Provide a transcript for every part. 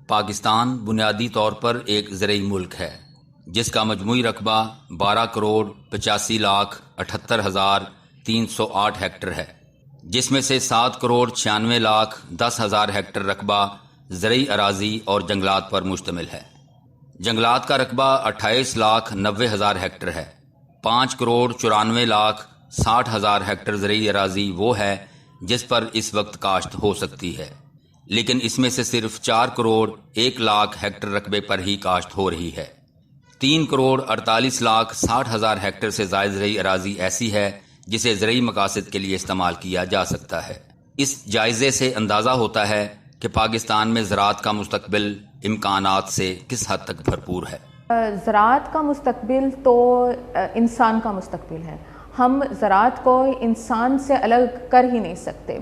پاکستان بنیادی طور پر ایک زرعی ملک ہے جس کا مجموعی رقبہ 12,85,78,308 ہیکٹر ہے، جس میں سے 7,96,10,000 ہیکٹر رقبہ زرعی اراضی اور جنگلات پر مشتمل ہے۔ جنگلات کا رقبہ 28,90,000 ہیکٹر ہے۔ 5,94,60,000 ہیکٹر زرعی اراضی وہ ہے جس پر اس وقت کاشت ہو سکتی ہے، لیکن اس میں سے صرف 4,01,00,000 ہیکٹر رقبے پر ہی کاشت ہو رہی ہے۔ 3,48,60,000 ہیکٹر سے زائد زرعی اراضی ایسی ہے جسے زرعی مقاصد کے لیے استعمال کیا جا سکتا ہے۔ اس جائزے سے اندازہ ہوتا ہے کہ پاکستان میں زراعت کا مستقبل امکانات سے کس حد تک بھرپور ہے۔ زراعت کا مستقبل تو انسان کا مستقبل ہے۔ ہم زراعت کو انسان سے الگ کر ہی نہیں سکتے۔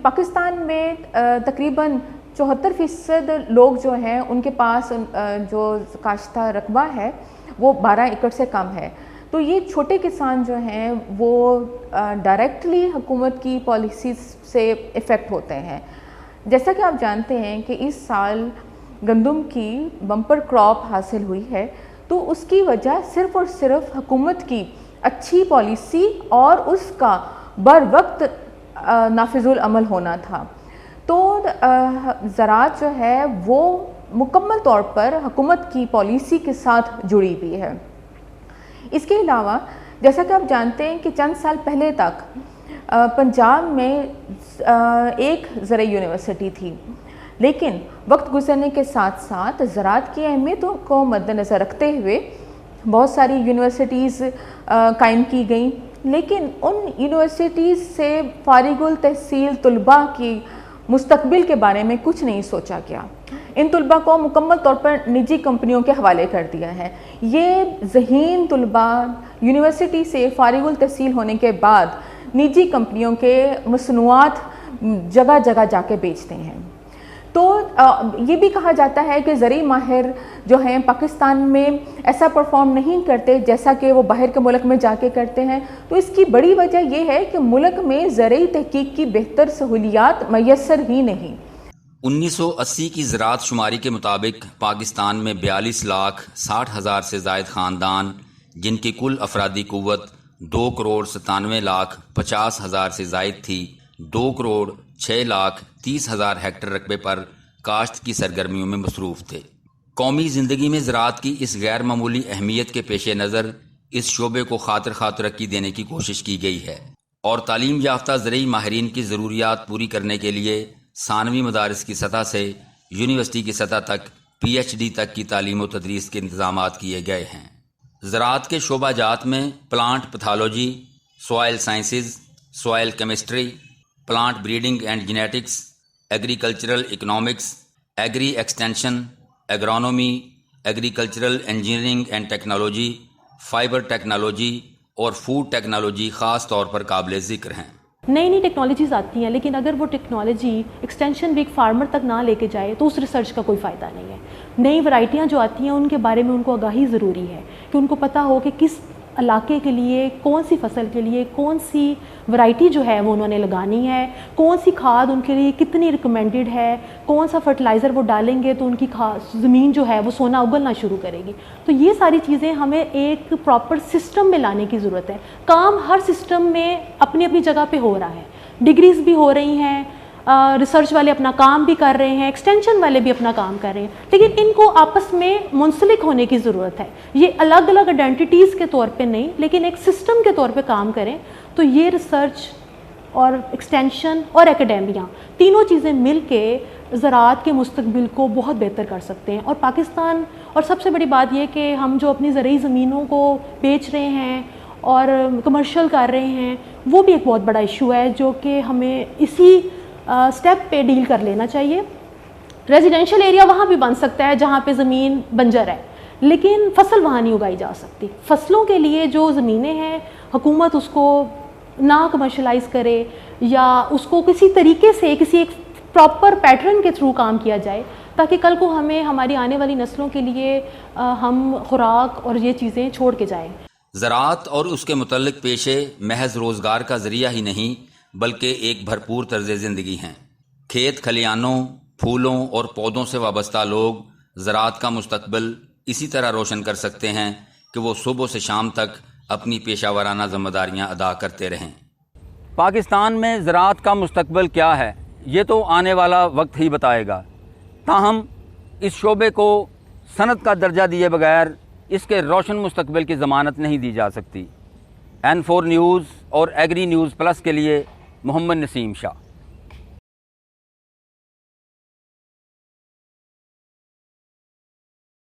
پاکستان میں تقریباً 74% لوگ جو ہیں ان کے پاس جو کاشتہ رقبہ ہے وہ 12 ایکڑ سے کم ہے۔ تو یہ چھوٹے کسان جو ہیں وہ ڈائریکٹلی حکومت کی پالیسیز سے افیکٹ ہوتے ہیں۔ جیسا کہ آپ جانتے ہیں کہ اس سال گندم کی بمپر کراپ حاصل ہوئی ہے، تو اس کی وجہ صرف اور صرف حکومت کی اچھی پالیسی اور اس کا بر وقت نافذ العمل ہونا تھا۔ تو زراعت جو ہے وہ مکمل طور پر حکومت کی پالیسی کے ساتھ جڑی ہوئی ہے۔ اس کے علاوہ جیسا کہ آپ جانتے ہیں کہ چند سال پہلے تک پنجاب میں ایک زرعی یونیورسٹی تھی، لیکن وقت گزرنے کے ساتھ ساتھ زراعت کی اہمیت کو مد نظر رکھتے ہوئے بہت ساری یونیورسٹیز قائم کی گئیں، لیکن ان یونیورسٹیز سے فارغ التحصیل طلباء کی مستقبل کے بارے میں کچھ نہیں سوچا گیا۔ ان طلباء کو مکمل طور پر نجی کمپنیوں کے حوالے کر دیا ہے۔ یہ ذہین طلباء یونیورسٹی سے فارغ التحصیل ہونے کے بعد نجی کمپنیوں کے مصنوعات جگہ جگہ جا کے بیچتے ہیں۔ تو یہ بھی کہا جاتا ہے کہ زرعی ماہر جو ہیں پاکستان میں ایسا پرفارم نہیں کرتے جیسا کہ وہ باہر کے ملک میں جا کے کرتے ہیں۔ تو اس کی بڑی وجہ یہ ہے کہ ملک میں زرعی تحقیق کی بہتر سہولیات میسر ہی نہیں۔ 1980 کی زراعت شماری کے مطابق پاکستان میں 42,60,000 سے زائد خاندان جن کی کل افرادی قوت 2,97,50,000 سے زائد تھی 2,06,30,000 ہیکٹر رقبے پر کاشت کی سرگرمیوں میں مصروف تھے۔ قومی زندگی میں زراعت کی اس غیر معمولی اہمیت کے پیش نظر اس شعبے کو خاطر ترقی دینے کی کوشش کی گئی ہے اور تعلیم یافتہ زرعی ماہرین کی ضروریات پوری کرنے کے لیے ثانوی مدارس کی سطح سے یونیورسٹی کی سطح تک PhD تک کی تعلیم و تدریس کے انتظامات کیے گئے ہیں۔ زراعت کے شعبہ جات میں plant pathology, soil sciences, soil chemistry, plant breeding and genetics, agricultural economics, agri extension, agronomy, agricultural engineering and technology, fiber technology اور فوڈ ٹیکنالوجی خاص طور پر قابل ذکر ہیں۔ نئی نئی ٹیکنالوجیز آتی ہیں، لیکن اگر وہ ٹیکنالوجی ایکسٹینشن بھی ایک فارمر تک نہ لے کے جائے تو اس ریسرچ کا کوئی فائدہ نہیں ہے۔ نئی ورائٹیاں جو آتی ہیں ان کے بارے میں ان کو آگاہی ضروری ہے کہ ان کو پتہ ہو کہ کس علاقے کے لیے کون سی فصل کے لیے کون سی ورائٹی جو ہے وہ انہوں نے لگانی ہے، کون سی کھاد ان کے لیے کتنی ریکمینڈڈ ہے، کون سا فرٹیلائزر وہ ڈالیں گے تو ان کی زمین جو ہے وہ سونا اگلنا شروع کرے گی۔ تو یہ ساری چیزیں ہمیں ایک پراپر سسٹم میں لانے کی ضرورت ہے۔ کام ہر سسٹم میں اپنی اپنی جگہ پہ ہو رہا ہے، ڈگریز بھی ہو رہی ہیں، ریسرچ والے اپنا کام بھی کر رہے ہیں، ایکسٹینشن والے بھی اپنا کام کر رہے ہیں، لیکن ان کو آپس میں منسلک ہونے کی ضرورت ہے۔ یہ الگ الگ آئیڈینٹیٹیز کے طور پہ نہیں، لیکن ایک سسٹم کے طور پہ کام کریں تو یہ ریسرچ اور ایکسٹینشن اور اکیڈیمیا تینوں چیزیں مل کے زراعت کے مستقبل کو بہت بہتر کر سکتے ہیں۔ اور پاکستان، اور سب سے بڑی بات یہ کہ ہم جو اپنی زرعی زمینوں کو بیچ رہے ہیں اور کمرشل کر رہے ہیں وہ بھی ایک بہت بڑا ایشو ہے جو کہ ہمیں اسی سٹیپ پہ ڈیل کر لینا چاہیے۔ ریزیڈینشیل ایریا وہاں بھی بن سکتا ہے جہاں پہ زمین بنجر ہے، لیکن فصل وہاں نہیں اگائی جا سکتی۔ فصلوں کے لیے جو زمینیں ہیں حکومت اس کو نہ کمرشلائز کرے یا اس کو کسی طریقے سے کسی ایک پراپر پیٹرن کے تھرو کام کیا جائے تاکہ کل کو ہمیں ہماری آنے والی نسلوں کے لیے ہم خوراک اور یہ چیزیں چھوڑ کے جائیں۔ زراعت اور اس کے متعلق پیشے محض روزگار کا ذریعہ ہی نہیں بلکہ ایک بھرپور طرز زندگی ہیں۔ کھیت کھلیانوں، پھولوں اور پودوں سے وابستہ لوگ زراعت کا مستقبل اسی طرح روشن کر سکتے ہیں کہ وہ صبح سے شام تک اپنی پیشہ ورانہ ذمہ داریاں ادا کرتے رہیں۔ پاکستان میں زراعت کا مستقبل کیا ہے یہ تو آنے والا وقت ہی بتائے گا، تاہم اس شعبے کو صنعت کا درجہ دیے بغیر اس کے روشن مستقبل کی ضمانت نہیں دی جا سکتی۔ N4 نیوز اور ایگری نیوز پلس کے لیے محمد نسیم شاہ۔